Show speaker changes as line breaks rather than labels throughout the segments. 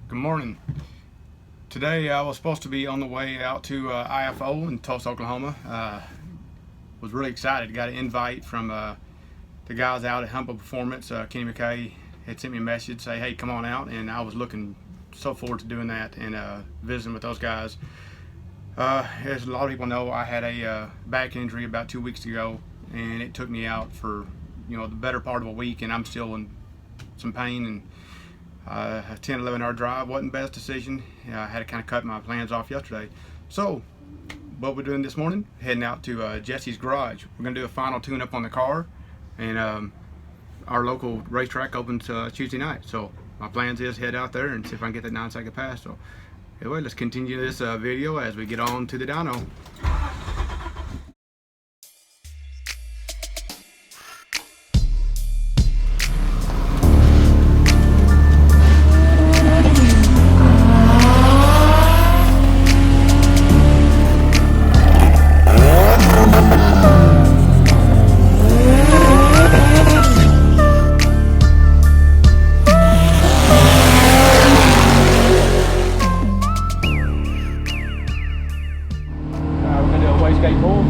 Good morning. Today I was supposed to be on the way out to IFO in Tulsa, Oklahoma. Was really excited. Got an invite from the guys out at Humble Performance. Kenny McKay had sent me a message, say, hey, come on out, and I was looking so forward to doing that and visiting with those guys. As a lot of people know, I had a back injury about 2 weeks ago, and it took me out for the better part of a week, and I'm still in some pain. And a 10-11 hour drive wasn't the best decision. I had to kind of cut my plans off yesterday. So what we're doing this morning, heading out to Jesse's garage. We're going to do a final tune-up on the car, and our local racetrack opens Tuesday night. So my plans is head out there and see if I can get that 9-second pass. So anyway, let's continue this video as we get on to the dyno. Wastegate pull.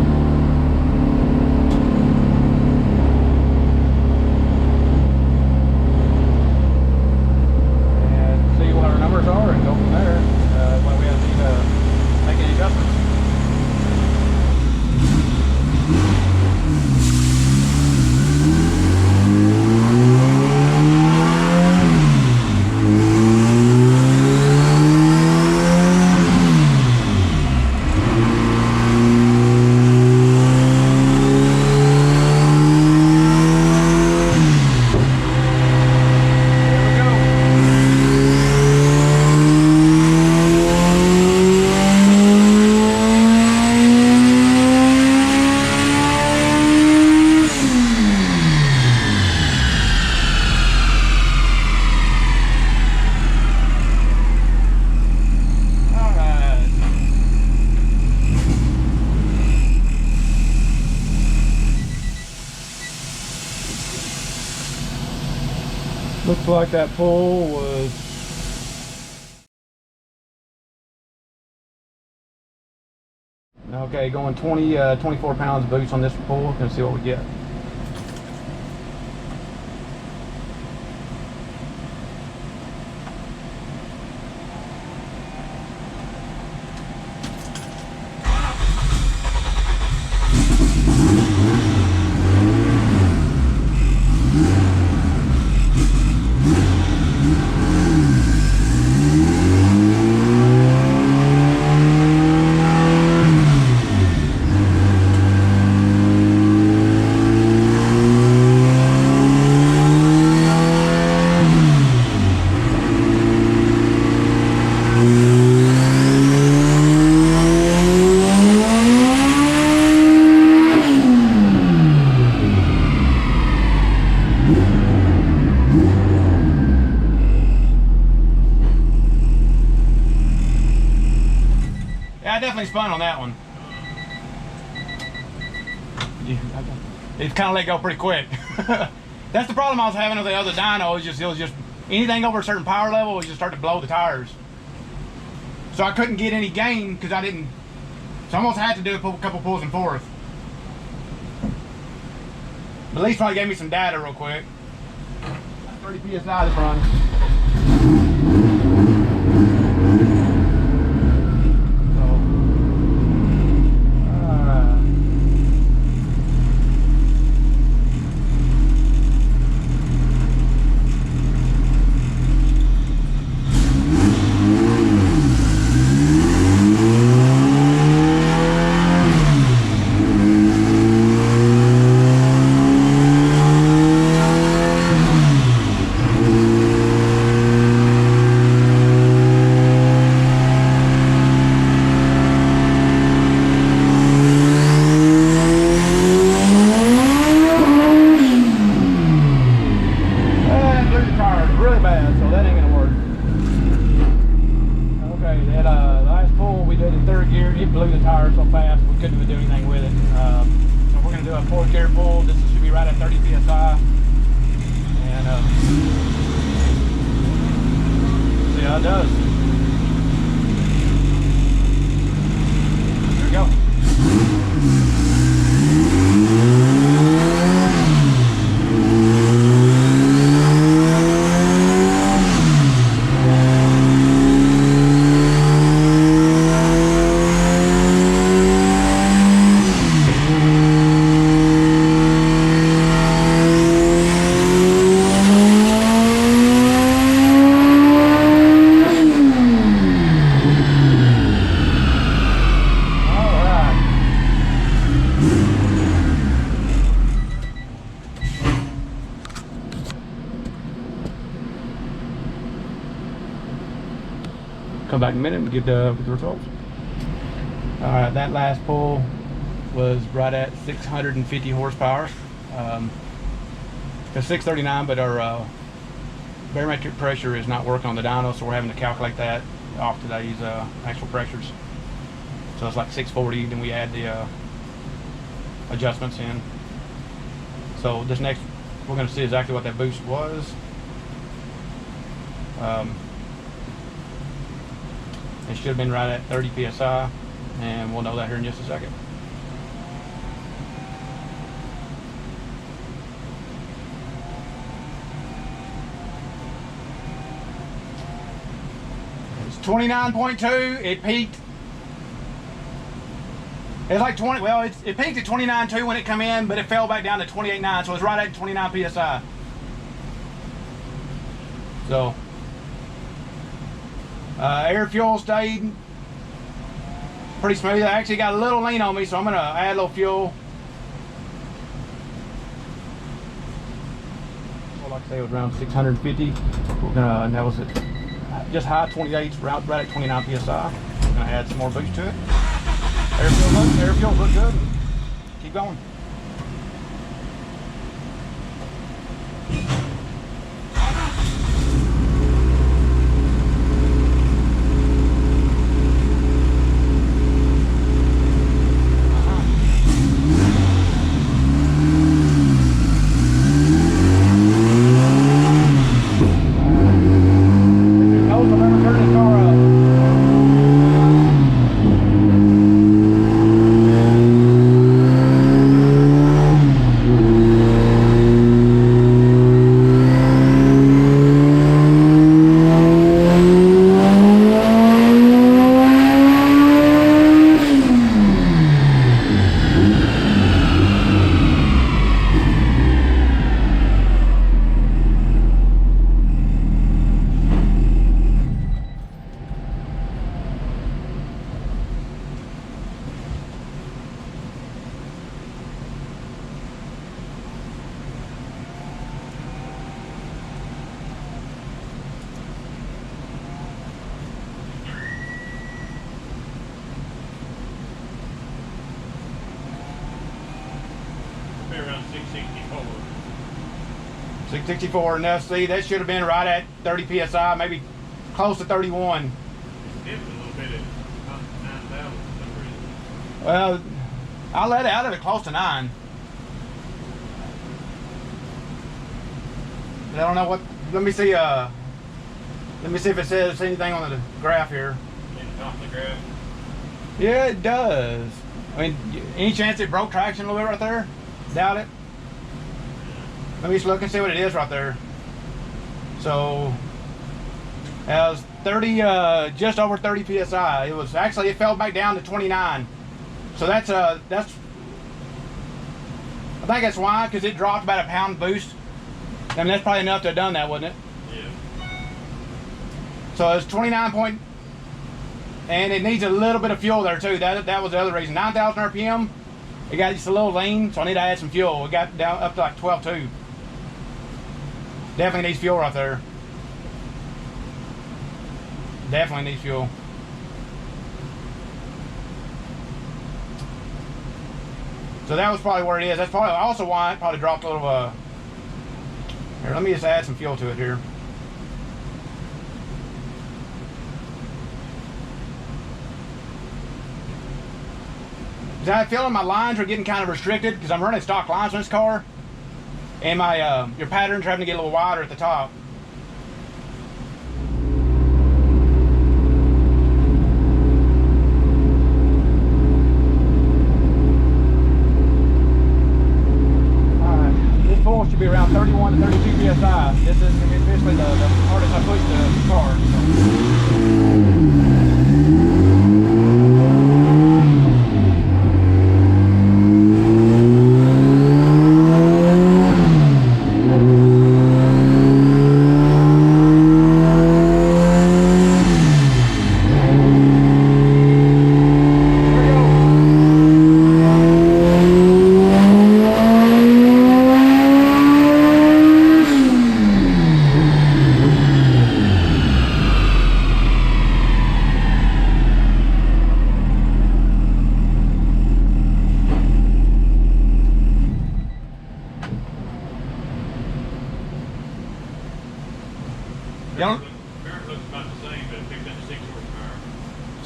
And see what our numbers are and go from there when we have to make any adjustments. Looks like that pull was okay, going 24 pounds boost on this pull. Gonna see what we get. I definitely spun on that one. It kind of let go pretty quick. That's the problem I was having with the other dyno. It was just anything over a certain power level was just start to blow the tires. So I couldn't get any gain because I didn't. So I almost had to do a couple pulls and fourth. But at least probably gave me some data real quick. 30 psi this run. It blew the tire so fast we couldn't even do anything with it. So we're going to do a 4-gear pull. This should be right at 30 psi. And see Yeah, it does. There we go. Come back in a minute and get the results. All right, that last pull was right at 650 horsepower. It's 639, but our barometric pressure is not working on the dyno, so we're having to calculate that off today's actual pressures. So it's like 640, then we add the adjustments in. So this next, we're going to see exactly what that boost was. It should have been right at 30 psi, and we'll know that here in just a second. It's 29.2. It peaked. It's like 20. Well, it peaked at 29.2 when it come in, but it fell back down to 28.9, so it's right at 29 psi. So. Air fuel stayed pretty smooth. I actually got a little lean on me, so I'm gonna add a little fuel. Well, like I say, it was around 650. We're gonna, and that was at just high 28s, right at 29 psi. We're gonna add some more boost to it. Air fuel look good. Keep going.
Around 664.
664. Now see, that should have been right at 30 psi, maybe close to 31.
It's dipped a little bit at 9,000 for some reason.
Well, I let it out of it close to 9. But I don't know what. Let me see. Let me see if it says anything on the graph here.
Off the graph.
Yeah, it does. I mean, any chance it broke traction a little bit right there? Doubt it. Let me just look and see what it is right there. So, it was 30, just over 30 psi. It was actually, it fell back down to 29. So that's I think that's why, because it dropped about a pound boost. I mean, that's probably enough to have done that, wasn't it?
Yeah.
So it's 29 point, and it needs a little bit of fuel there too. That was the other reason. 9,000 RPM. It got just a little lean, so I need to add some fuel. It got down up to like 12.2. Definitely needs fuel right there. Definitely needs fuel. So that was probably where it is. That's probably also why it probably dropped a little. Here, let me just add some fuel to it here. I feel like my lines are getting kind of restricted because I'm running stock lines on this car, and my your patterns are having to get a little wider at the top.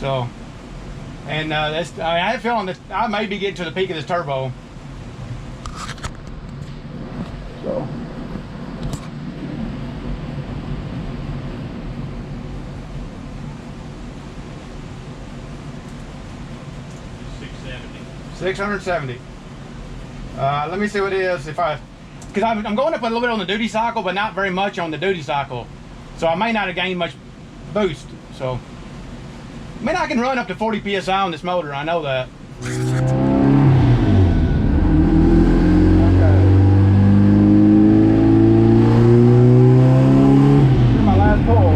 So, and I had a feeling that I may be getting to the peak of this turbo. So. $670. Let me see what it is because I'm going up a little bit on the duty cycle, but not very much on the duty cycle. So I may not have gained much boost. So, I mean, I can run up to 40 PSI on this motor. I know that. Here's my last pull.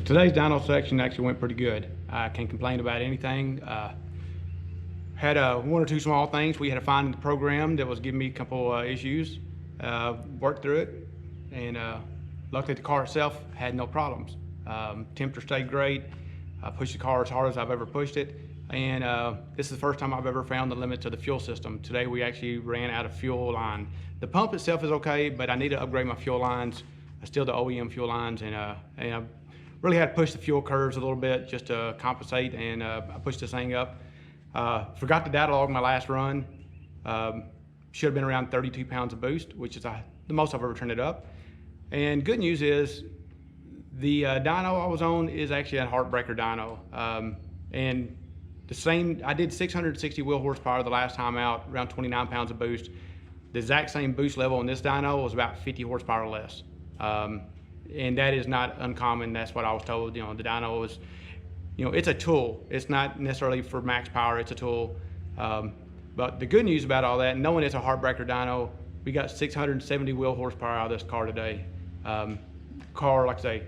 Today's dyno section actually went pretty good. I can't complain about anything. Had one or two small things. We had to find the program that was giving me a couple issues. Worked through it, and luckily the car itself had no problems. Temperature stayed great. I pushed the car as hard as I've ever pushed it, and this is the first time I've ever found the limits of the fuel system. Today we actually ran out of fuel line. The pump itself is okay, but I need to upgrade my fuel lines. Still the OEM fuel lines, and I really had to push the fuel curves a little bit just to compensate, and I pushed this thing up. Forgot to data log my last run. Should have been around 32 pounds of boost, which is the most I've ever turned it up. And good news is the dyno I was on is actually a heartbreaker dyno. And the same, I did 660 wheel horsepower the last time out, around 29 pounds of boost. The exact same boost level on this dyno was about 50 horsepower less. And that is not uncommon. That's what I was told. You know, the dyno is, you know, it's a tool. It's not necessarily for max power. It's a tool. But the good news about all that, knowing it's a heartbreaker dyno, we got 670 wheel horsepower out of this car today. Car, like I say,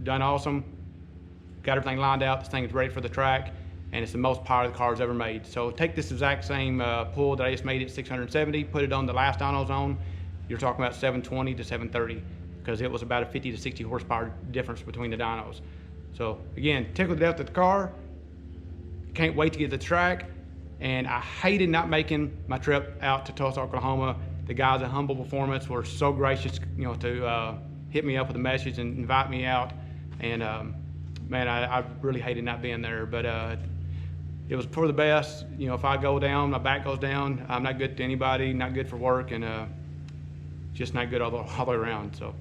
done awesome. Got everything lined out. This thing is ready for the track, and it's the most power the car's ever made. So take this exact same pull that I just made at 670, put it on the last dyno zone. You're talking about 720 to 730. Because it was about a 50 to 60 horsepower difference between the dynos. So again, tickled to death with the car. Can't wait to get to the track. And I hated not making my trip out to Tulsa, Oklahoma. The guys at Humble Performance were so gracious, you know, to hit me up with a message and invite me out. And man, I really hated not being there, but it was for the best. You know, if I go down, my back goes down. I'm not good to anybody, not good for work, and just not good all the way around. So.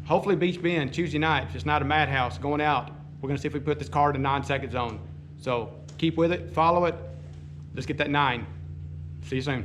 Hopefully Beach Bend, Tuesday night, if it's not a madhouse, going out, we're gonna see if we put this car in the 9-second zone. So keep with it, follow it, let's get that 9. See you soon.